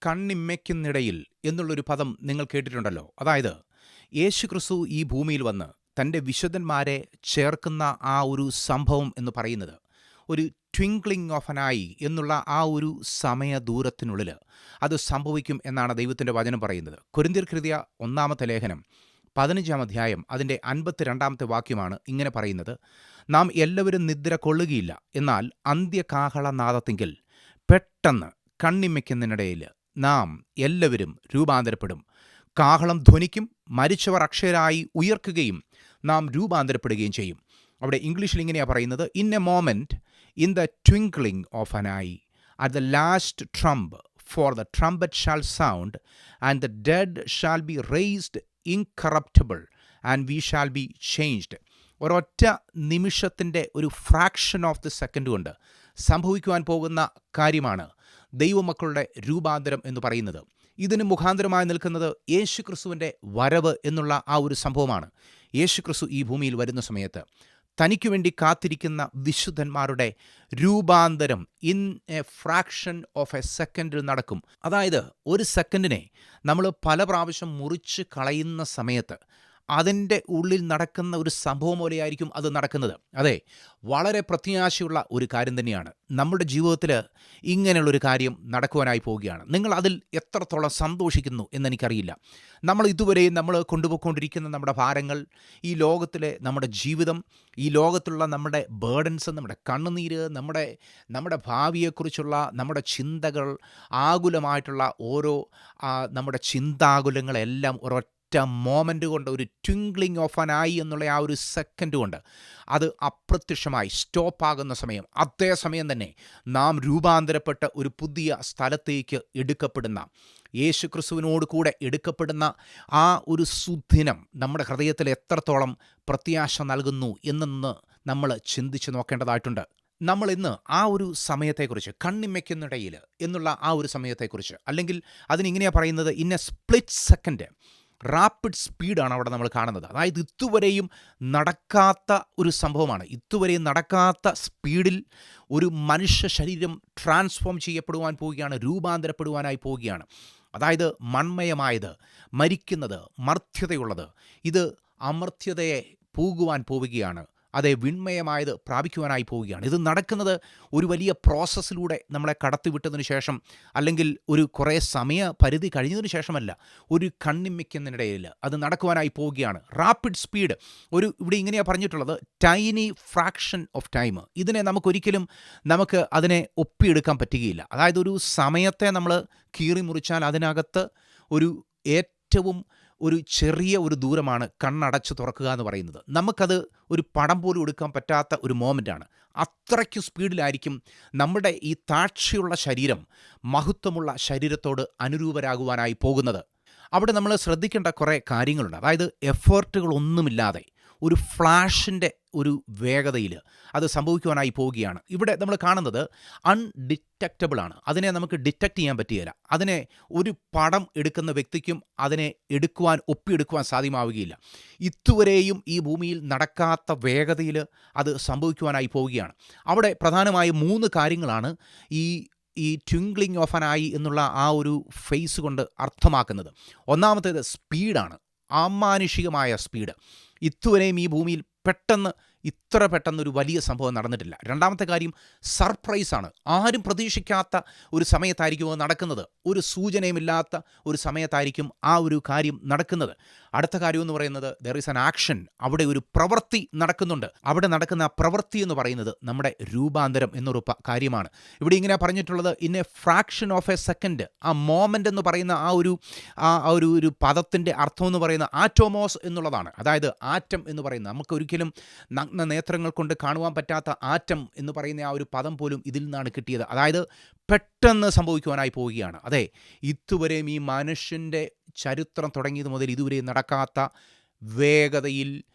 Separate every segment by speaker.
Speaker 1: കണ്ണിമ്മയ്ക്കുന്നിടയിൽ എന്നുള്ളൊരു പദം നിങ്ങൾ കേട്ടിട്ടുണ്ടല്ലോ. അതായത് യേശുക്രിസ്തു ഈ ഭൂമിയിൽ വന്ന് തൻ്റെ വിശുദ്ധന്മാരെ ചേർക്കുന്ന ആ ഒരു സംഭവം എന്ന് പറയുന്നത് ഒരു ട്വിങ്ക്ലിംഗ് ഓഫ് എൻ ഐ എന്നുള്ള ആ ഒരു സമയദൂരത്തിനുള്ളിൽ അത് സംഭവിക്കും എന്നാണ് ദൈവത്തിൻ്റെ വചനം പറയുന്നത്. കൊരിന്ത്യർക്കെഴുതിയ 1-ാമത്തെ ലേഖനം 15-ാം അധ്യായം അതിൻ്റെ 52-ാമത്തെ വാക്യമാണ് ഇങ്ങനെ പറയുന്നത്: നാം എല്ലാവരും നിദ്ര കൊള്ളുകയില്ല, എന്നാൽ അന്ത്യകാഹളനാദത്തിങ്കൽ പെട്ടെന്ന് കണ്ണിമയ്ക്കുന്നതിനിടയിൽ നാം എല്ലാവരും രൂപാന്തരപ്പെടും. കാഹളം ധ്വനിക്കും, മരിച്ചവർ അക്ഷയരായി ഉയർക്കുകയും നാം രൂപാന്തരപ്പെടുകയും ചെയ്യും. അവിടെ ഇംഗ്ലീഷിൽ ഇങ്ങനെയാണ് പറയുന്നത്: in A moment, in the twinkling of an I, at the last Trump, for the trumpet shall sound, and the dead shall be raised incorruptible, and we shall be changed. ഒരൊറ്റ നിമിഷത്തിൻ്റെ ഒരു ഫ്രാക്ഷൻ ഓഫ് ദി സെക്കൻഡ് കൊണ്ട് സംഭവിക്കുവാൻ പോകുന്ന കാര്യമാണ് ദൈവമക്കളുടെ രൂപാന്തരം എന്ന് പറയുന്നത്. ഇതിന് മുഖാന്തരമായി നിൽക്കുന്നത് യേശുക്രിസ്തുവിൻ്റെ വരവ് എന്നുള്ള ആ ഒരു സംഭവമാണ്. യേശുക്രിസ്തു ഈ ഭൂമിയിൽ വരുന്ന സമയത്ത് തനിക്കു വേണ്ടി കാത്തിരിക്കുന്ന വിശുദ്ധന്മാരുടെ രൂപാന്തരം in A fraction of A സെക്കൻഡിൽ നടക്കും. അതായത് ഒരു സെക്കൻഡിനെ നമ്മൾ പല പ്രാവശ്യം മുറിച്ച് കളയുന്ന സമയത്ത് അതിൻ്റെ ഉള്ളിൽ നടക്കുന്ന ഒരു സംഭവം പോലെയായിരിക്കും അത് നടക്കുന്നത്. അതെ, വളരെ പ്രത്യാശയുള്ള ഒരു കാര്യം തന്നെയാണ്. നമ്മുടെ ജീവിതത്തിൽ ഇങ്ങനെയുള്ളൊരു കാര്യം നടക്കുവാനായി പോവുകയാണ്. നിങ്ങൾ അതിൽ എത്രത്തോളം സന്തോഷിക്കുന്നു എന്നെനിക്കറിയില്ല. നമ്മൾ ഇതുവരെയും നമ്മൾ കൊണ്ടുപോയിക്കൊണ്ടിരിക്കുന്ന നമ്മുടെ ഭാരങ്ങൾ, ഈ ലോകത്തിലെ നമ്മുടെ ജീവിതം, ഈ ലോകത്തുള്ള നമ്മുടെ ബേർഡൻസ്, നമ്മുടെ കണ്ണുനീര്, നമ്മുടെ ഭാവിയെക്കുറിച്ചുള്ള നമ്മുടെ ചിന്തകൾ, ആകുലമായിട്ടുള്ള ഓരോ നമ്മുടെ ചിന്താകുലങ്ങളെല്ലാം ഒരൊറ്റ മോമെൻ്റ് കൊണ്ട്, ഒരു ട്വിങ്ക്ലിംഗ് ഓഫ് ആൻ ഐ എന്നുള്ള ആ ഒരു സെക്കൻഡ് കൊണ്ട് അത് അപ്രത്യക്ഷമായി സ്റ്റോപ്പാകുന്ന സമയം, അതേ സമയം തന്നെ നാം രൂപാന്തരപ്പെട്ട് ഒരു പുതിയ സ്ഥലത്തേക്ക് എടുക്കപ്പെടുന്ന, യേശുക്രിസ്തുവിനോട് കൂടെ എടുക്കപ്പെടുന്ന ആ ഒരു സുദിനം നമ്മുടെ ഹൃദയത്തിൽ എത്രത്തോളം പ്രത്യാശ നൽകുന്നു എന്നൊന്ന് നമ്മൾ ചിന്തിച്ച് നോക്കേണ്ടതായിട്ടുണ്ട്. നമ്മൾ ഇന്ന് ആ ഒരു സമയത്തെക്കുറിച്ച്, കണ്ണിമയ്ക്കുന്നിടയിൽ എന്നുള്ള ആ ഒരു സമയത്തെക്കുറിച്ച്, അല്ലെങ്കിൽ അതിനിങ്ങനെയാണ് പറയുന്നത്, in a split second, rapid സ്പീഡാണ് അവിടെ നമ്മൾ കാണുന്നത്. അതായത് ഇതുവരെയും നടക്കാത്ത ഒരു സംഭവമാണ്. ഇതുവരെയും നടക്കാത്ത സ്പീഡിൽ ഒരു മനുഷ്യ ശരീരം ട്രാൻസ്ഫോം ചെയ്യപ്പെടുവാൻ പോവുകയാണ്, രൂപാന്തരപ്പെടുവാനായി പോവുകയാണ്. അതായത് മൺമയമായത്, മരിക്കുന്നത്, മർത്യതയുള്ളത്, ഇത് അമർത്യതയെ പോകുവാൻ പോവുകയാണ്. അതെ, വിൺമയമായത് പ്രാപിക്കുവാനായി പോവുകയാണ്. ഇത് നടക്കുന്നത് ഒരു വലിയ പ്രോസസ്സിലൂടെ നമ്മളെ കടത്തിവിട്ടതിന് ശേഷം, അല്ലെങ്കിൽ ഒരു കുറേ സമയപരിധി കഴിഞ്ഞതിന് ശേഷമല്ല, ഒരു കണ്ണിമയ്ക്കുന്നതിനിടയിൽ അത് നടക്കുവാനായി പോവുകയാണ്. റാപ്പിഡ് സ്പീഡ്, ഇവിടെ ഇങ്ങനെയാണ് പറഞ്ഞിട്ടുള്ളത്, ടൈനി ഫ്രാക്ഷൻ ഓഫ് ടൈം. ഇതിനെ നമുക്ക് അതിനെ ഒപ്പിയെടുക്കാൻ പറ്റുകയില്ല. അതായത് ഒരു സമയത്തെ നമ്മൾ കീറി മുറിച്ചാൽ അതിനകത്ത് ഏറ്റവും ഒരു ചെറിയ ഒരു ദൂരമാണ് കണ്ണടച്ച് തുറക്കുക എന്ന് പറയുന്നത്. നമുക്കത് ഒരു പടം പോലും എടുക്കാൻ പറ്റാത്ത ഒരു മോമെൻ്റാണ്. അത്രയ്ക്ക് സ്പീഡിലായിരിക്കും നമ്മുടെ ഈ താഴ്ചയുള്ള ശരീരം മഹത്വമുള്ള ശരീരത്തോട് അനുരൂപരാകുവാനായി പോകുന്നത്. അവിടെ നമ്മൾ ശ്രദ്ധിക്കേണ്ട കുറേ കാര്യങ്ങളുണ്ട്. അതായത് എഫേർട്ടുകളൊന്നുമില്ലാതെ ഒരു ഫ്ലാഷിൻ്റെ ഒരു വേഗതയിൽ അത് സംഭവിക്കുവാനായി പോവുകയാണ്. ഇവിടെ നമ്മൾ കാണുന്നത് അൺഡിറ്റക്റ്റബിളാണ്. അതിനെ നമുക്ക് ഡിറ്റക്റ്റ് ചെയ്യാൻ പറ്റുകയില്ല. അതിനെ ഒരു പടം എടുക്കുന്ന വ്യക്തിക്കും അതിനെ ഒപ്പിയെടുക്കുവാൻ സാധ്യമാവുകയില്ല. ഇതുവരെയും ഈ ഭൂമിയിൽ നടക്കാത്ത വേഗതയിൽ അത് സംഭവിക്കുവാനായി പോവുകയാണ്. അവിടെ പ്രധാനമായും 3 കാര്യങ്ങളാണ് ഈ ട്വിങ്ക്ലിംഗ് ഓഫ് ആൻ ഐ എന്നുള്ള ആ ഒരു ഫേസ് കൊണ്ട് അർത്ഥമാക്കുന്നത്. ഒന്നാമത്തേത് സ്പീഡാണ്, അമാനുഷികമായ സ്പീഡ്. ഇതുവരെയും ഈ ഭൂമിയിൽ ഇത്ര പെട്ടെന്നൊരു വലിയ സംഭവം നടന്നിട്ടില്ല. രണ്ടാമത്തെ കാര്യം സർപ്രൈസാണ്. ആരും പ്രതീക്ഷിക്കാത്ത ഒരു സമയത്തായിരിക്കും അത് നടക്കുന്നത്. ഒരു സൂചനയുമില്ലാത്ത ഒരു സമയത്തായിരിക്കും ആ ഒരു കാര്യം നടക്കുന്നത്. അടുത്ത കാര്യം എന്ന് പറയുന്നത് ദർ ഈസ് ആൻ ആക്ഷൻ. അവിടെ ഒരു പ്രവൃത്തി നടക്കുന്നുണ്ട്. അവിടെ നടക്കുന്ന പ്രവൃത്തി എന്ന് പറയുന്നത് നമ്മുടെ രൂപാന്തരം എന്നൊരു കാര്യമാണ്. ഇവിടെ ഇങ്ങനെ പറഞ്ഞിട്ടുള്ളത്, in A fraction of A second. ആ മോമെൻ്റ് എന്ന് പറയുന്ന ആ ഒരു പദത്തിൻ്റെ അർത്ഥം എന്ന് പറയുന്ന ആറ്റോമോസ് എന്നുള്ളതാണ്. അതായത് ആറ്റം എന്ന് പറയുന്നത്, നമുക്കൊരിക്കലും നേത്രങ്ങൾ കൊണ്ട് കാണുവാൻ പറ്റാത്ത ആറ്റം എന്ന് പറയുന്ന ആ ഒരു പദം പോലും ഇതിൽ നിന്നാണ് കിട്ടിയത്. അതായത് പെട്ടെന്ന് സംഭവിക്കുവാനായി പോവുകയാണ്. അതെ, ഇതുവരെയും ഈ മനുഷ്യൻ്റെ ചരിത്രം തുടങ്ങിയത് മുതൽ ഇതുവരെയും നടക്കാത്ത വേഗതയിൽ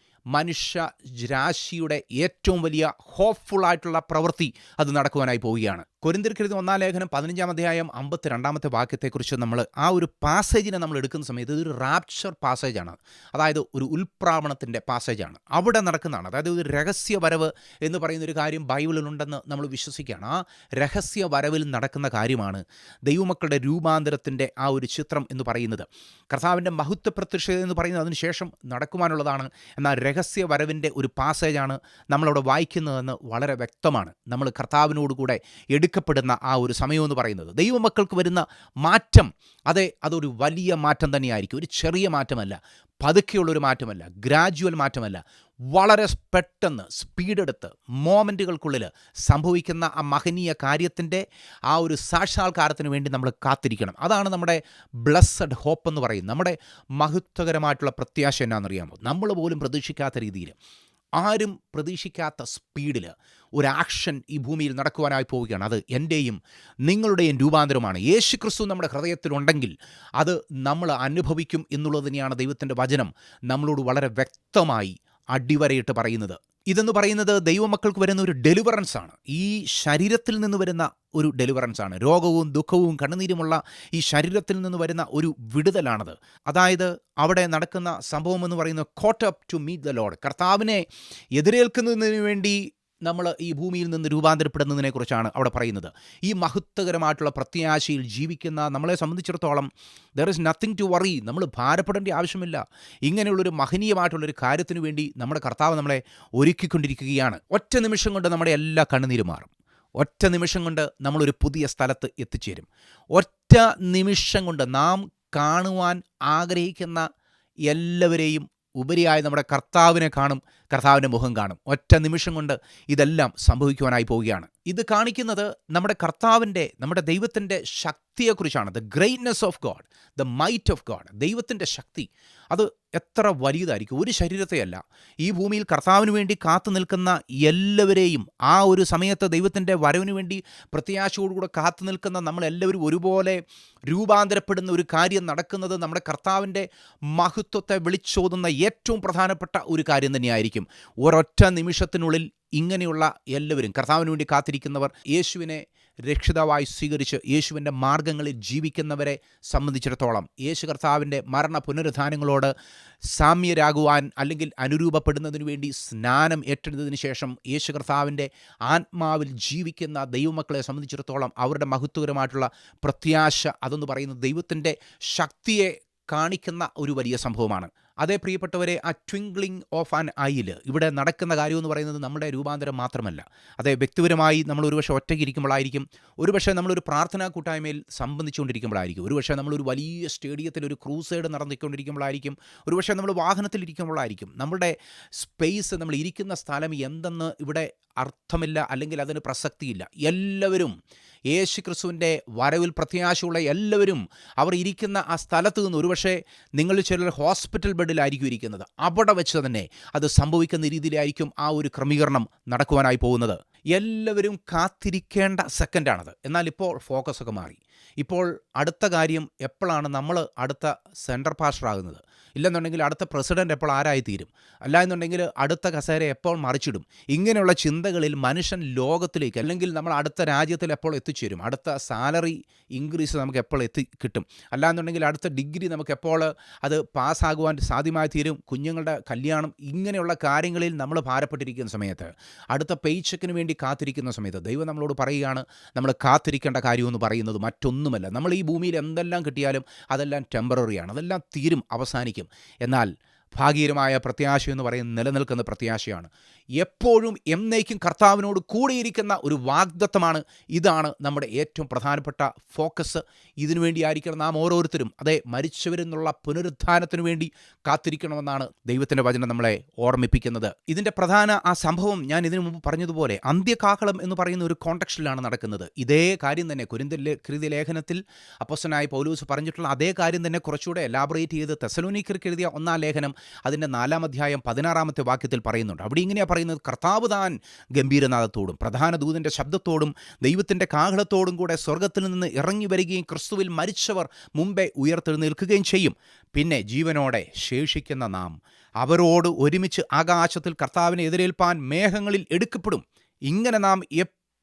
Speaker 1: മനുഷ്യ രാശിയുടെ ഏറ്റവും വലിയ ഹോപ്പ്ഫുള്ളായിട്ടുള്ള പ്രവൃത്തി അത് നടക്കുവാനായി പോവുകയാണ്. കൊരിന്ത്യർക്കെഴുതിയ 1 15 അധ്യായം 52 വാക്യത്തെക്കുറിച്ച് നമ്മൾ ആ ഒരു പാസേജിനെ നമ്മൾ എടുക്കുന്ന സമയത്ത് ഇതൊരു റാപ്ചർ പാസേജാണ്. അതായത് ഒരു ഉൽപ്രാവണത്തിൻ്റെ പാസേജാണ്. അവിടെ നടക്കുന്നതാണ്. അതായത് ഒരു രഹസ്യ വരവ് എന്ന് പറയുന്നൊരു കാര്യം ബൈബിളിലുണ്ടെന്ന് നമ്മൾ വിശ്വസിക്കുകയാണ്. ആ രഹസ്യ വരവിൽ നടക്കുന്ന കാര്യമാണ് ദൈവമക്കളുടെ രൂപാന്തരത്തിൻ്റെ ആ ഒരു ചിത്രം എന്ന് പറയുന്നത്. കർത്താവിൻ്റെ മഹത്വ പ്രത്യക്ഷത എന്ന് പറയുന്നത് അതിന് ശേഷം നടക്കുവാനുള്ളതാണ്. എന്നാൽ രഹസ്യ വരവിൻ്റെ ഒരു പാസേജാണ് നമ്മളവിടെ വായിക്കുന്നതെന്ന് വളരെ വ്യക്തമാണ്. നമ്മൾ കർത്താവിനോടുകൂടെ എടുക്കപ്പെടുന്ന ആ ഒരു സമയമെന്ന് പറയുന്നത് ദൈവമക്കൾക്ക് വരുന്ന മാറ്റം, അതൊരു വലിയ മാറ്റം തന്നെയായിരിക്കും. ഒരു ചെറിയ മാറ്റമല്ല, പതുക്കെയുള്ളൊരു മാറ്റമല്ല, ഗ്രാജുവൽ മാറ്റമല്ല, വളരെ പെട്ടെന്ന് സ്പീഡെടുത്ത് മോമെൻറ്റുകൾക്കുള്ളിൽ സംഭവിക്കുന്ന ആ മഹനീയ കാര്യത്തിൻ്റെ ആ ഒരു സാക്ഷാത്കാരത്തിന് വേണ്ടി നമ്മൾ കാത്തിരിക്കണം. അതാണ് നമ്മുടെ ബ്ലസ്സഡ് ഹോപ്പ് എന്ന് പറയും. നമ്മുടെ മഹത്വകരമായിട്ടുള്ള പ്രത്യാശ എന്നാണെന്നറിയാമോ? നമ്മൾ പോലും പ്രതീക്ഷിക്കാത്ത രീതിയിൽ, ആരും പ്രതീക്ഷിക്കാത്ത സ്പീഡിൽ ഒരു ആക്ഷൻ ഈ ഭൂമിയിൽ നടക്കുവാനായി പോവുകയാണ്. അത് എൻ്റെയും നിങ്ങളുടെയും രൂപാന്തരമാണ്. യേശു ക്രിസ്തു നമ്മുടെ ഹൃദയത്തിലുണ്ടെങ്കിൽ അത് നമ്മൾ അനുഭവിക്കും എന്നുള്ളത് തന്നെയാണ് ദൈവത്തിൻ്റെ വചനം നമ്മളോട് വളരെ വ്യക്തമായി അടിവരയിട്ട് പറയുന്നത്. ഇതെന്ന് പറയുന്നത് ദൈവമക്കൾക്ക് വരുന്ന ഒരു ഡെലിവറൻസാണ്. ഈ ശരീരത്തിൽ നിന്ന് വരുന്ന ഒരു ഡെലിവറൻസാണ്. രോഗവും ദുഃഖവും കണ്ണുനീരുമുള്ള ഈ ശരീരത്തിൽ നിന്ന് വരുന്ന ഒരു വിടുതലാണത്. അതായത് അവിടെ നടക്കുന്ന സംഭവം എന്ന് പറയുന്നത് caught up to meet the lord. കർത്താവിനെ എതിരേൽക്കുന്നതിന് വേണ്ടി നമ്മൾ ഈ ഭൂമിയിൽ നിന്ന് രൂപാന്തരപ്പെടുന്നതിനെക്കുറിച്ചാണ് അവിടെ പറയുന്നത്. ഈ മഹത്വകരമായിട്ടുള്ള പ്രത്യാശയിൽ ജീവിക്കുന്ന നമ്മളെ സംബന്ധിച്ചിടത്തോളം there is nothing to worry. നമ്മൾ ഭാരപ്പെടേണ്ട ആവശ്യമില്ല. ഇങ്ങനെയുള്ളൊരു മഹനീയമായിട്ടുള്ളൊരു കാര്യത്തിന് വേണ്ടി നമ്മുടെ കർത്താവ് നമ്മളെ ഒരുക്കിക്കൊണ്ടിരിക്കുകയാണ്. ഒറ്റ നിമിഷം കൊണ്ട് നമ്മുടെ എല്ലാ കണ്ണുനീരും മാറും. ഒറ്റ നിമിഷം കൊണ്ട് നമ്മളൊരു പുതിയ സ്ഥലത്ത് എത്തിച്ചേരും. ഒറ്റ നിമിഷം കൊണ്ട് നാം കാണുവാൻ ആഗ്രഹിക്കുന്ന എല്ലാവരെയും ഉപരിയായി നമ്മുടെ കർത്താവിനെ കാണും, കർത്താവിൻ്റെ മുഖം കാണും. ഒറ്റ നിമിഷം കൊണ്ട് ഇതെല്ലാം സംഭവിക്കുവാനായി പോവുകയാണ്. ഇത് കാണിക്കുന്നത് നമ്മുടെ കർത്താവിൻ്റെ, നമ്മുടെ ദൈവത്തിൻ്റെ ശക്തിയെക്കുറിച്ചാണ്. The greatness of God, the might of God. ദൈവത്തിൻ്റെ ശക്തി അത് എത്ര വലിയതായിരിക്കും. ഒരു ശരീരത്തെയല്ല, ഈ ഭൂമിയിൽ കർത്താവിന് വേണ്ടി കാത്തു നിൽക്കുന്ന എല്ലാവരെയും, ആ ഒരു സമയത്ത് ദൈവത്തിൻ്റെ വരവിന് വേണ്ടി പ്രത്യാശയോടുകൂടെ കാത്തു നിൽക്കുന്ന നമ്മളെല്ലാവരും ഒരുപോലെ രൂപാന്തരപ്പെടുന്ന ഒരു കാര്യം നടക്കുന്നത് നമ്മുടെ കർത്താവിൻ്റെ മഹത്വത്തെ വിളിച്ചോതുന്ന ഏറ്റവും പ്രധാനപ്പെട്ട ഒരു കാര്യം തന്നെയായിരിക്കും. ഒരൊറ്റ നിമിഷത്തിനുള്ളിൽ ഇങ്ങനെയുള്ള എല്ലാവരും കർത്താവിന് വേണ്ടി കാത്തിരിക്കുന്നവർ, യേശുവിനെ രക്ഷിതാവായി സ്വീകരിച്ച് യേശുവിൻ്റെ മാർഗ്ഗങ്ങളിൽ ജീവിക്കുന്നവരെ സംബന്ധിച്ചിടത്തോളം യേശു കർത്താവിൻ്റെ മരണ പുനരുത്ഥാനങ്ങളോട് സാമ്യരാകുവാൻ അല്ലെങ്കിൽ അനുരൂപപ്പെടുന്നതിന് വേണ്ടി സ്നാനം ഏറ്റെടുത്തതിന് ശേഷം യേശു കർത്താവിൻ്റെ ആത്മാവിൽ ജീവിക്കുന്ന ദൈവമക്കളെ സംബന്ധിച്ചിടത്തോളം അവരുടെ മഹത്വകരമായിട്ടുള്ള പ്രത്യാശ അതെന്ന് പറയുന്നത് ദൈവത്തിൻ്റെ ശക്തിയെ കാണിക്കുന്ന ഒരു വലിയ സംഭവമാണ്. അതേ പ്രിയപ്പെട്ടവരെ, ആ ട്വിങ്ക്ലിംഗ് ഓഫ് ആൻ ഐയിൽ ഇവിടെ നടക്കുന്ന കാര്യമെന്ന് പറയുന്നത് നമ്മുടെ രൂപാന്തരം മാത്രമല്ല. അതേ വ്യക്തിപരമായി നമ്മൾ ഒരുപക്ഷെ ഒറ്റയ്ക്ക് ഇരിക്കുമ്പോഴായിരിക്കും, ഒരുപക്ഷെ നമ്മളൊരു പ്രാർത്ഥനാ കൂട്ടായ്മയിൽ സംബന്ധിച്ചുകൊണ്ടിരിക്കുമ്പോഴായിരിക്കും, ഒരുപക്ഷെ നമ്മളൊരു വലിയ സ്റ്റേഡിയത്തിൽ ഒരു ക്രൂസൈഡ് നടത്തിക്കൊണ്ടിരിക്കുമ്പോഴായിരിക്കും, ഒരുപക്ഷെ നമ്മൾ വാഹനത്തിലിരിക്കുമ്പോഴായിരിക്കും. നമ്മളുടെ സ്പേസ്, നമ്മൾ ഇരിക്കുന്ന സ്ഥലം എന്തെന്ന് ഇവിടെ അർത്ഥമില്ല, അല്ലെങ്കിൽ അതിന് പ്രസക്തിയില്ല. എല്ലാവരും യേശു ക്രിസ്തുവിൻ്റെ വരവിൽ പ്രത്യാശയുള്ള എല്ലാവരും അവർ ഇരിക്കുന്ന ആ സ്ഥലത്ത് നിന്ന്, ഒരുപക്ഷെ നിങ്ങളിൽ ചിലർ ഹോസ്പിറ്റൽ ബെഡിലായിരിക്കും ഇരിക്കുന്നത്, അവിടെ വെച്ച് തന്നെ അത് സംഭവിക്കുന്ന രീതിയിലായിരിക്കും ആ ഒരു ക്രമീകരണം നടക്കുവാനായി പോകുന്നത്. എല്ലാവരും കാത്തിരിക്കേണ്ട സെക്കൻഡാണത്. എന്നാൽ ഇപ്പോൾ ഫോക്കസൊക്കെ മാറി. ഇപ്പോൾ അടുത്ത കാര്യം എപ്പോഴാണ് നമ്മൾ അടുത്ത സെൻട്രൽ പാസ്റ്ററാകുന്നത്, ഇല്ലെന്നുണ്ടെങ്കിൽ അടുത്ത പ്രസിഡൻ്റ് എപ്പോൾ ആരായിത്തീരും, അല്ല എന്നുണ്ടെങ്കിൽ അടുത്ത കസേര എപ്പോൾ മറിച്ചിടും. ഇങ്ങനെയുള്ള ചിന്തകളിൽ മനുഷ്യൻ ലോകത്തിലേക്ക്, അല്ലെങ്കിൽ നമ്മൾ അടുത്ത രാജ്യത്തിൽ എപ്പോൾ എത്തിച്ചേരും, അടുത്ത സാലറി ഇൻക്രീസ് നമുക്ക് എപ്പോൾ കിട്ടും, അല്ല എന്നുണ്ടെങ്കിൽ അടുത്ത ഡിഗ്രി നമുക്ക് എപ്പോൾ അത് പാസ്സാകുവാൻ സാധ്യമായി തീരും, കുഞ്ഞുങ്ങളുടെ കല്യാണം, ഇങ്ങനെയുള്ള കാര്യങ്ങളിൽ നമ്മൾ ഭാരപ്പെട്ടിരിക്കുന്ന സമയത്ത്, അടുത്ത പേയ്ചെക്കിന് വേണ്ടി കാത്തിരിക്കുന്ന സമയത്ത് ദൈവം നമ്മളോട് പറയുകയാണ്, നമ്മൾ കാത്തിരിക്കേണ്ട കാര്യമെന്ന് പറയുന്നത് മറ്റൊന്നുമല്ല. നമ്മൾ ഈ ഭൂമിയിൽ എന്തെല്ലാം കിട്ടിയാലും അതെല്ലാം ടെമ്പററിയാണ്, അതെല്ലാം തീരും, അവസാനിക്കും. എന്നാൽ ഭാഗീരമായ പ്രത്യാശ എന്ന് പറയുന്നത് നിലനിൽക്കുന്ന പ്രത്യാശയാണ്. എപ്പോഴും എന്നേക്കും കർത്താവിനോട് കൂടിയിരിക്കുന്ന ഒരു വാഗ്ദത്തമാണ്. ഇതാണ് നമ്മുടെ ഏറ്റവും പ്രധാനപ്പെട്ട ഫോക്കസ്. ഇതിനുവേണ്ടിയായിരിക്കണം നാം ഓരോരുത്തരും, അതേ മരിച്ചവരിൽ നിന്നുള്ള പുനരുത്ഥാനത്തിനു വേണ്ടി കാത്തിരിക്കണമെന്നാണ് ദൈവത്തിൻ്റെ വചനം നമ്മളെ ഓർമ്മിപ്പിക്കുന്നത്. ഇതിൻ്റെ പ്രധാന ആ സംഭവം ഞാൻ ഇതിനു മുമ്പ് പറഞ്ഞതുപോലെ അന്ത്യകാഹളം എന്ന് പറയുന്ന ഒരു കോണ്ടക്സ്റ്റിലാണ് നടക്കുന്നത്. ഇതേ കാര്യം തന്നെ കൊരിന്ത്യർ ലേഖനത്തിൽ അപ്പോസ്തലനായ പൗലോസ് പറഞ്ഞിട്ടുള്ള അതേ കാര്യം തന്നെ കുറച്ചുകൂടെ എലാബറേറ്റ് ചെയ്ത് തെസ്സലോനിക്കർക്ക് എഴുതിയ 1 ലേഖനം അതിൻ്റെ 4 അധ്യായം 16 വാക്യത്തിൽ പറയുന്നുണ്ട്. അവിടെ ഇങ്ങനെയാണ് പറയുന്നത്, കർത്താവ് താൻ ഗംഭീരനാദത്തോടും പ്രധാന ദൂതൻ്റെ ശബ്ദത്തോടും ദൈവത്തിൻ്റെ കാഹളത്തോടും കൂടെ സ്വർഗത്തിൽ നിന്ന് ഇറങ്ങി വരികയും ക്രിസ്തുവിൽ മരിച്ചവർ മുമ്പേ ഉയർത്തെഴുന്നേൽക്കുകയും ചെയ്യും. പിന്നെ ജീവനോടെ ശേഷിക്കുന്ന നാം അവരോട് ഒരുമിച്ച് ആകാശത്തിൽ കർത്താവിനെ എതിരേൽപ്പാൻ മേഘങ്ങളിൽ എടുക്കപ്പെടും. ഇങ്ങനെ നാം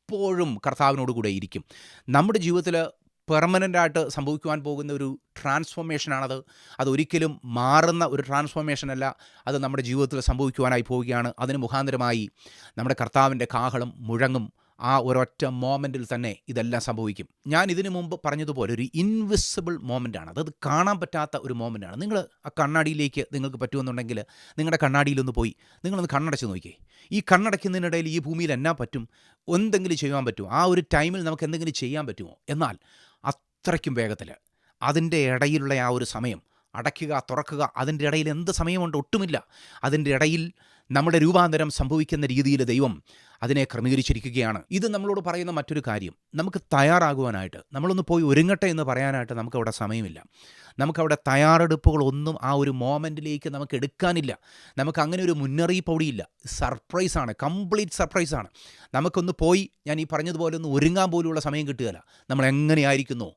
Speaker 1: എപ്പോഴും കർത്താവിനോട് കൂടെ ഇരിക്കും. നമ്മുടെ ജീവിതത്തിൽ പെർമനൻ്റായിട്ട് സംഭവിക്കുവാൻ പോകുന്ന ഒരു ട്രാൻസ്ഫോർമേഷനാണത്. അതൊരിക്കലും മാറുന്ന ഒരു ട്രാൻസ്ഫോർമേഷൻ അല്ല. അത് നമ്മുടെ ജീവിതത്തിൽ സംഭവിക്കുവാനായി പോവുകയാണ്. അതിന് മുഖാന്തരമായി നമ്മുടെ കർത്താവിൻ്റെ കാഹളം മുഴങ്ങും. ആ ഒരൊറ്റ മോമെൻറ്റിൽ തന്നെ ഇതെല്ലാം സംഭവിക്കും. ഞാൻ ഇതിനു മുമ്പ് പറഞ്ഞതുപോലെ ഒരു ഇൻവിസിബിൾ മോമെൻ്റാണ്. അത് കാണാൻ പറ്റാത്ത ഒരു മോമെൻ്റാണ്. നിങ്ങൾ ആ കണ്ണാടിയിലേക്ക് നിങ്ങൾക്ക് പറ്റുമെന്നുണ്ടെങ്കിൽ നിങ്ങളുടെ കണ്ണാടിയിലൊന്ന് പോയി നിങ്ങളൊന്ന് കണ്ണടച്ച് നോക്കിയേ. ഈ കണ്ണടയ്ക്കുന്നതിനിടയിൽ ഈ ഭൂമിയിൽ എന്നാ പറ്റും? എന്തെങ്കിലും ചെയ്യാൻ പറ്റുമോ? ആ ഒരു ടൈമിൽ നമുക്ക് എന്തെങ്കിലും ചെയ്യാൻ പറ്റുമോ? എന്നാൽ അത്രയ്ക്കും വേഗത്തിൽ അതിൻ്റെ ഇടയിലുള്ള ആ ഒരു സമയം അടയ്ക്കുക, തുറക്കുക, അതിൻ്റെ ഇടയിൽ എന്ത് സമയമുണ്ട്? ഒട്ടുമില്ല. അതിൻ്റെ ഇടയിൽ നമ്മുടെ രൂപാന്തരം സംഭവിക്കുന്ന രീതിയിൽ ദൈവം അതിനെ ക്രമീകരിച്ചിരിക്കുകയാണ്. ഇത് നമ്മളോട് പറയുന്ന മറ്റൊരു കാര്യം, നമുക്ക് തയ്യാറാകുവാനായിട്ട്, നമ്മളൊന്ന് പോയി ഒരുങ്ങട്ടെ എന്ന് പറയാനായിട്ട് നമുക്കവിടെ സമയമില്ല. നമുക്കവിടെ തയ്യാറെടുപ്പുകളൊന്നും ആ ഒരു മോമെൻറ്റിലേക്ക് നമുക്ക് എടുക്കാനില്ല. നമുക്ക് അങ്ങനെ ഒരു മുന്നറിയിപ്പ് അവിടെയില്ല. സർപ്രൈസാണ്, കംപ്ലീറ്റ് സർപ്രൈസാണ്. നമുക്കൊന്ന് പോയി ഞാൻ ഈ പറഞ്ഞതുപോലെ ഒന്ന് ഒരുങ്ങാൻ പോലുള്ള സമയം കിട്ടുകയില്ല. നമ്മൾ എങ്ങനെയായിരിക്കുന്നോ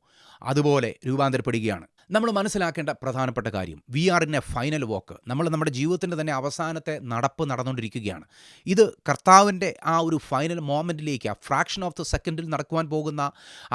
Speaker 1: അതുപോലെ രൂപാന്തരപ്പെടുകയാണ്. നമ്മൾ മനസ്സിലാക്കേണ്ട പ്രധാനപ്പെട്ട കാര്യം, we are in a final walk. നമ്മൾ നമ്മുടെ ജീവിതത്തിൻ്റെ തന്നെ അവസാനത്തെ നടപ്പ് നടന്നുകൊണ്ടിരിക്കുകയാണ്. ഇത് കർത്താവിൻ്റെ ആ ഒരു ഫൈനൽ മോമെൻറ്റിലേക്ക്, ആ ഫ്രാക്ഷൻ ഓഫ് ദ സെക്കൻഡിൽ നടക്കുവാൻ പോകുന്ന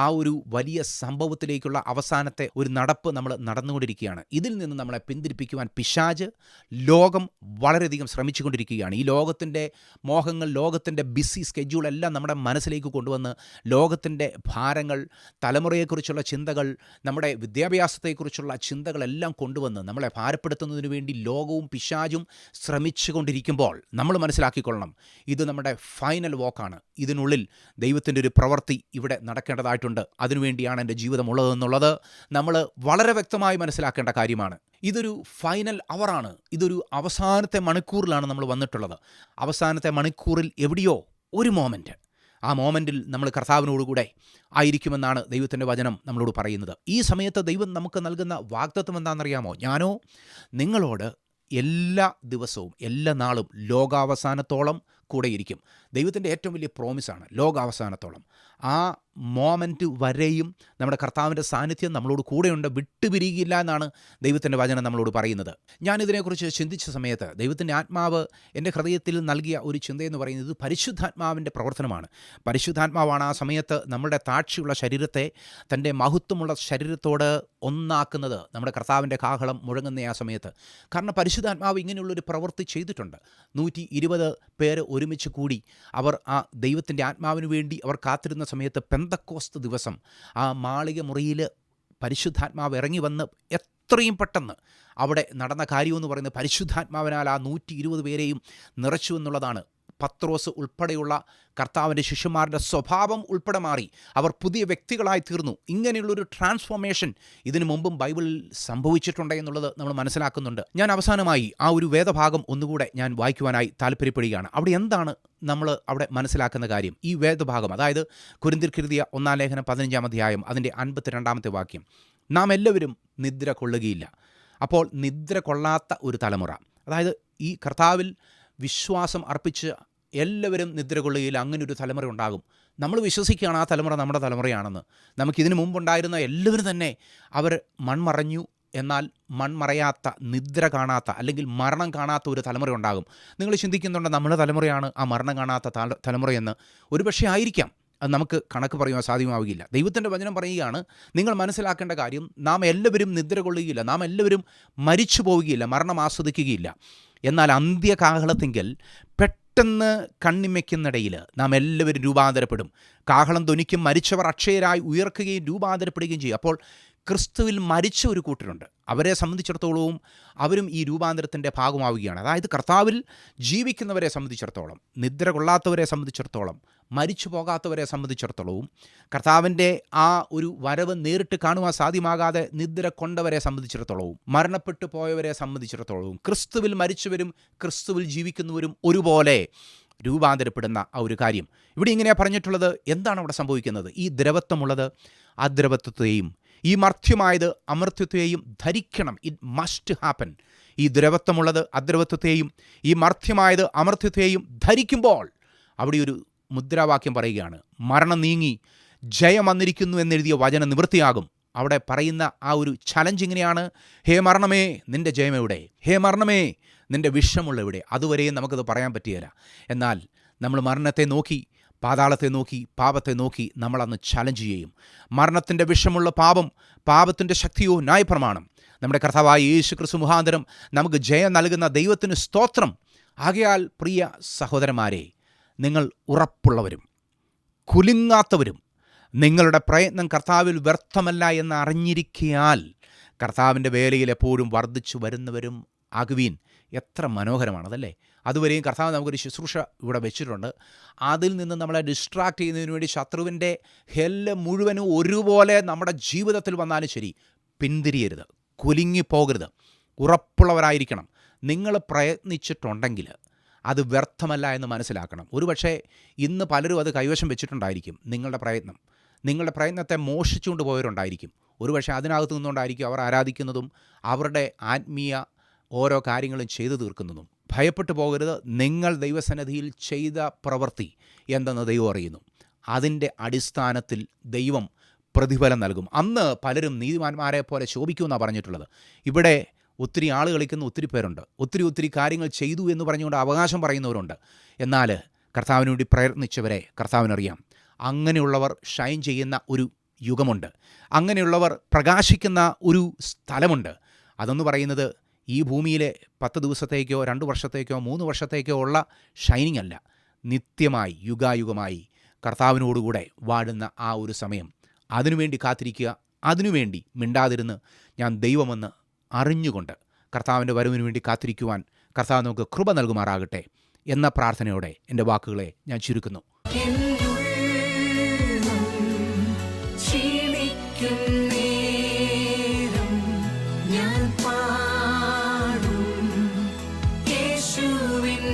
Speaker 1: ആ ഒരു വലിയ സംഭവത്തിലേക്കുള്ള അവസാനത്തെ ഒരു നടപ്പ് നമ്മൾ നടന്നുകൊണ്ടിരിക്കുകയാണ്. ഇതിൽ നിന്ന് നമ്മളെ പിന്തിരിപ്പിക്കുവാൻ പിശാച്, ലോകം വളരെയധികം ശ്രമിച്ചുകൊണ്ടിരിക്കുകയാണ്. ഈ ലോകത്തിൻ്റെ മോഹങ്ങൾ, ലോകത്തിൻ്റെ ബിസി സ്കെഡ്യൂളെല്ലാം നമ്മുടെ മനസ്സിലേക്ക് കൊണ്ടുവന്ന് ലോകത്തിൻ്റെ ഭാരങ്ങൾ, തലമുറയെക്കുറിച്ചുള്ള ചിന്തകൾ, നമ്മുടെ വിദ്യാഭ്യാസത്തെക്കുറിച്ചുള്ള ചിന്തകളെല്ലാം കൊണ്ടുവന്ന് നമ്മളെ ഭാരപ്പെടുത്തുന്നതിന് വേണ്ടി ലോകവും പിശാചും ശ്രമിച്ചുകൊണ്ടിരിക്കുമ്പോൾ നമ്മൾ മനസ്സിലാക്കിക്കൊള്ളണം, ഇത് നമ്മുടെ ഫൈനൽ വോക്കാണ്. ഇതിനുള്ളിൽ ദൈവത്തിൻ്റെ ഒരു പ്രവൃത്തി ഇവിടെ നടക്കേണ്ടതായിട്ടുണ്ട്. അതിനുവേണ്ടിയാണ് എൻ്റെ ജീവിതം ഉള്ളതെന്നുള്ളത് നമ്മൾ വളരെ വ്യക്തമായി മനസ്സിലാക്കേണ്ട കാര്യമാണ്. ഇതൊരു ഫൈനൽ അവറാണ്. ഇതൊരു അവസാനത്തെ മണിക്കൂറിലാണ് നമ്മൾ വന്നിട്ടുള്ളത്. അവസാനത്തെ മണിക്കൂറിൽ എവിടെയോ ഒരു മോമെൻറ്റ്, ആ മോമെൻറ്റിൽ നമ്മൾ കർത്താവിനോടുകൂടെ ആയിരിക്കുമെന്നാണ് ദൈവത്തിൻ്റെ വചനം നമ്മളോട് പറയുന്നത്. ഈ സമയത്ത് ദൈവം നമുക്ക് നൽകുന്ന വാഗ്ദത്തം എന്താണെന്നറിയാമോ? ഞാനോ നിങ്ങളോട് എല്ലാ ദിവസവും എല്ലാ നാളും ലോകാവസാനത്തോളം കൂടെയിരിക്കും. ദൈവത്തിൻ്റെ ഏറ്റവും വലിയ പ്രോമിസാണ് ലോകാവസാനത്തോളം. ആ മോമെൻറ്റ് വരെയും നമ്മുടെ കർത്താവിൻ്റെ സാന്നിധ്യം നമ്മളോട് കൂടെയുണ്ട്, വിട്ടുപിരിയില്ല എന്നാണ് ദൈവത്തിൻ്റെ വചനം നമ്മളോട് പറയുന്നത്. ഞാനിതിനെക്കുറിച്ച് ചിന്തിച്ച സമയത്ത് ദൈവത്തിൻ്റെ ആത്മാവ് എൻ്റെ ഹൃദയത്തിൽ നൽകിയ ഒരു ചിന്തയെന്ന് പറയുന്നത് പരിശുദ്ധാത്മാവിൻ്റെ പ്രവർത്തനമാണ്. പരിശുദ്ധാത്മാവാണ് ആ സമയത്ത് നമ്മുടെ താഴ്ചയുള്ള ശരീരത്തെ തൻ്റെ മഹത്വമുള്ള ശരീരത്തോട് ഒന്നാക്കുന്നത്, നമ്മുടെ കർത്താവിൻ്റെ കാഹളം മുഴങ്ങുന്ന ആ സമയത്ത്. കാരണം പരിശുദ്ധാത്മാവ് ഇങ്ങനെയുള്ളൊരു പ്രവൃത്തി ചെയ്തിട്ടുണ്ട്. 120 പേര് ഒരുമിച്ച് കൂടി അവർ ആ ദൈവത്തിൻ്റെ ആത്മാവിന് വേണ്ടി അവർ കാത്തിരുന്ന സമയത്ത് പെന്തക്കോസ്ത് ദിവസം ആ മാളിക മുറിയിൽ പരിശുദ്ധാത്മാവ് ഇറങ്ങി വന്ന് എത്രയും പെട്ടെന്ന് അവിടെ നടന്ന കാര്യമെന്ന് പറയുന്നത് പരിശുദ്ധാത്മാവിനാൽ ആ 120 പേരെയും നിറച്ചു എന്നുള്ളതാണ്. പത്രോസ് ഉൾപ്പെടെയുള്ള കർത്താവിൻ്റെ ശിഷ്യന്മാരുടെ സ്വഭാവം ഉൾപ്പെടെ മാറി. അവർ പുതിയ വ്യക്തികളായി തീർന്നു. ഇങ്ങനെയുള്ളൊരു ട്രാൻസ്ഫോർമേഷൻ ഇതിനു മുമ്പും ബൈബിളിൽ സംഭവിച്ചിട്ടുണ്ട് എന്നുള്ളത് നമ്മൾ മനസ്സിലാക്കുന്നുണ്ട്. ഞാൻ അവസാനമായി ആ ഒരു വേദഭാഗം ഒന്നുകൂടെ ഞാൻ വായിക്കുവാനായി താല്പര്യപ്പെടുകയാണ്. അവിടെ എന്താണ് നമ്മൾ അവിടെ മനസ്സിലാക്കുന്ന കാര്യം? ഈ വേദഭാഗം, അതായത് കൊരിന്ത്യർക്കെഴുതിയ 1 ലേഖനം 15-ാം അധ്യായം അതിൻ്റെ 52-ാമത്തെ വാക്യം, നാം എല്ലാവരും നിദ്ര കൊള്ളുകയില്ല. അപ്പോൾ നിദ്ര കൊള്ളാത്ത ഒരു തലമുറ, അതായത് ഈ കർത്താവിൽ വിശ്വാസം അർപ്പിച്ച് എല്ലാവരും നിദ്ര കൊള്ളുകയില്ല. അങ്ങനെ ഒരു തലമുറ ഉണ്ടാകും. നമ്മൾ വിശ്വസിക്കുകയാണ് ആ തലമുറ നമ്മുടെ തലമുറയാണെന്ന്. നമുക്കിതിനു മുമ്പുണ്ടായിരുന്ന എല്ലാവരും തന്നെ അവർ മൺമറഞ്ഞു. എന്നാൽ മൺമറയാത്ത, നിദ്ര കാണാത്ത, അല്ലെങ്കിൽ മരണം കാണാത്ത ഒരു തലമുറ ഉണ്ടാകും. നിങ്ങൾ ചിന്തിക്കുന്നുണ്ട് നമ്മുടെ തലമുറയാണ് ആ മരണം കാണാത്ത തലമുറയെന്ന്. ഒരുപക്ഷെ ആയിരിക്കാം. അത് നമുക്ക് കണക്ക് പറയുവാൻ സാധ്യമാവുകയില്ല. ദൈവത്തിൻ്റെ വചനം പറയുകയാണ്, നിങ്ങൾ മനസ്സിലാക്കേണ്ട കാര്യം, നാം എല്ലാവരും നിദ്ര കൊള്ളുകയില്ല, നാം എല്ലാവരും മരിച്ചു പോവുകയില്ല, മരണം ആസ്വദിക്കുകയില്ല. എന്നാൽ അന്ത്യകാഹളത്തിങ്കൽ പെട്ടെന്ന് കണ്ണിമയ്ക്കുന്നിടയിൽ നാം എല്ലാവരും രൂപാന്തരപ്പെടും. കാഹളം ധ്വനിക്കും, മരിച്ചവർ അക്ഷയരായി ഉയർക്കുകയും രൂപാന്തരപ്പെടുകയും ചെയ്യും. അപ്പോൾ ക്രിസ്തുവിൽ മരിച്ച ഒരു കൂട്ടരുണ്ട്. അവരെ സംബന്ധിച്ചിടത്തോളവും അവരും ഈ രൂപാന്തരത്തിൻ്റെ ഭാഗമാവുകയാണ്. അതായത് കർത്താവിൽ ജീവിക്കുന്നവരെ സംബന്ധിച്ചിടത്തോളം, നിദ്ര കൊള്ളാത്തവരെ സംബന്ധിച്ചിടത്തോളം, മരിച്ചു പോകാത്തവരെ സംബന്ധിച്ചിടത്തോളവും, കർത്താവിൻ്റെ ആ ഒരു വരവ് നേരിട്ട് കാണുവാൻ സാധ്യമാകാതെ നിദ്ര കൊണ്ടവരെ സംബന്ധിച്ചിടത്തോളവും, മരണപ്പെട്ടു പോയവരെ സംബന്ധിച്ചിടത്തോളവും, ക്രിസ്തുവിൽ മരിച്ചവരും ക്രിസ്തുവിൽ ജീവിക്കുന്നവരും ഒരുപോലെ രൂപാന്തരപ്പെടുന്ന ആ ഒരു കാര്യം ഇവിടെ ഇങ്ങനെയാണ് പറഞ്ഞിട്ടുള്ളത്. എന്താണ് അവിടെ സംഭവിക്കുന്നത്? ഈ ദ്രവത്വമുള്ളത് അദ്രവത്വത്തെയും ഈ മർത്യമായത് അമർത്യത്തെയും ധരിക്കണം. It must happen. ഈ ദ്രവത്വമുള്ളത് അദ്രവത്വത്തെയും ഈ മർത്യമായത് അമർത്യത്തെയും ധരിക്കുമ്പോൾ അവിടെ ഒരു മുദ്രാവാക്യം പറയുകയാണ്, മരണം നീങ്ങി ജയം വന്നിരിക്കുന്നു എന്നെഴുതിയ വചനം നിവൃത്തിയാകും. അവിടെ പറയുന്ന ആ ഒരു ചലഞ്ച് ഇങ്ങനെയാണ്, ഹേ മരണമേ നിൻ്റെ ജയം എവിടെ? ഹേ മരണമേ നിൻ്റെ വിഷമുള്ള എവിടെ? അതുവരെയും നമുക്കത് പറയാൻ പറ്റുകയില്ല. എന്നാൽ നമ്മൾ മരണത്തെ നോക്കി പാതാളത്തെ നോക്കി, പാപത്തെ നോക്കി നമ്മളന്ന് ചലഞ്ച് ചെയ്യും. മരണത്തിൻ്റെ വിഷമുള്ള പാപത്തിൻ്റെ ശക്തിയോ ന്യായപ്രമാണം നമ്മുടെ കർത്താവായ യേശു ക്രിസ്തു മുഖാന്തരം നമുക്ക് ജയം നൽകുന്ന ദൈവത്തിന് സ്തോത്രം. ആകയാൽ പ്രിയ സഹോദരന്മാരെ, നിങ്ങൾ ഉറപ്പുള്ളവരും കുലുങ്ങാത്തവരും, നിങ്ങളുടെ പ്രയത്നം കർത്താവിൽ വ്യർത്ഥമല്ല എന്ന് അറിഞ്ഞിരിക്കയാൽ കർത്താവിൻ്റെ വേലയിൽ എപ്പോഴും വർദ്ധിച്ചു വരുന്നവരും ആകുവീൻ. എത്ര മനോഹരമാണതല്ലേ. അതുവരെയും കർത്താവ് നമുക്കൊരു ശുശ്രൂഷ ഇവിടെ വെച്ചിട്ടുണ്ട്. അതിൽ നിന്ന് നമ്മളെ ഡിസ്ട്രാക്ട് ചെയ്യുന്നതിന് വേണ്ടി ശത്രുവിൻ്റെ ഹെല്ല് മുഴുവനും ഒരുപോലെ നമ്മുടെ ജീവിതത്തിൽ വന്നാലും ശരി, പിന്തിരിയരുത്, കുലുങ്ങിപ്പോകരുത്, ഉറപ്പുള്ളവരായിരിക്കണം. നിങ്ങൾ പ്രയത്നിച്ചിട്ടുണ്ടെങ്കിൽ അത് വ്യർത്ഥമല്ല എന്ന് മനസ്സിലാക്കണം. ഒരുപക്ഷേ ഇന്ന് പലരും അത് കൈവശം വെച്ചിട്ടുണ്ടായിരിക്കും. നിങ്ങളുടെ പ്രയത്നത്തെ മോഷിച്ചുകൊണ്ട് പോയവരുണ്ടായിരിക്കും. ഒരുപക്ഷെ അതിനകത്ത് നിന്നുകൊണ്ടായിരിക്കും അവർ ആരാധിക്കുന്നതും അവരുടെ ആത്മീയ ഓരോ കാര്യങ്ങളും ചെയ്തു തീർക്കുന്നതും. ഭയപ്പെട്ടു പോകരുത്. നിങ്ങൾ ദൈവസന്നിധിയിൽ ചെയ്ത പ്രവൃത്തി എന്തെന്ന് ദൈവം അറിയുന്നു. അതിൻ്റെ അടിസ്ഥാനത്തിൽ ദൈവം പ്രതിഫലം നൽകും. അന്ന് പലരും നീതിമാന്മാരെ പോലെ ശോഭിക്കുമെന്നാണ് പറഞ്ഞിട്ടുള്ളത്. ഇവിടെ ഒത്തിരി ആൾ കളിക്കുന്ന ഒത്തിരി പേരുണ്ട്. ഒത്തിരി കാര്യങ്ങൾ ചെയ്തു എന്ന് പറഞ്ഞുകൊണ്ട് അവകാശം പറയുന്നവരുണ്ട്. എന്നാൽ കർത്താവിന് വേണ്ടി പ്രയത്നിച്ചവരെ കർത്താവിനറിയാം. അങ്ങനെയുള്ളവർ ഷൈൻ ചെയ്യുന്ന ഒരു യുഗമുണ്ട്. അങ്ങനെയുള്ളവർ പ്രകാശിക്കുന്ന ഒരു സ്ഥലമുണ്ട്. അതെന്ന് പറയുന്നത് ഈ ഭൂമിയിലെ 10 ദിവസത്തേക്കോ 2 വർഷത്തേക്കോ 3 വർഷത്തേക്കോ ഉള്ള ഷൈനിങ് അല്ല. നിത്യമായി യുഗായുഗമായി കർത്താവിനോടുകൂടെ വാഴുന്ന ആ ഒരു സമയം. അതിനുവേണ്ടി കാത്തിരിക്കുക. അതിനുവേണ്ടി മിണ്ടാതിരുന്ന് ഞാൻ ദൈവമെന്ന് അറിഞ്ഞുകൊണ്ട് കർത്താവിൻ്റെ വരവിന് വേണ്ടി കാത്തിരിക്കുവാൻ കർത്താവ് നമുക്ക് കൃപ നൽകുമാറാകട്ടെ എന്ന പ്രാർത്ഥനയോടെ എൻ്റെ വാക്കുകളെ ഞാൻ ചുരുക്കുന്നു.
Speaker 2: ഞാൻ പാടും യേശുവിൻ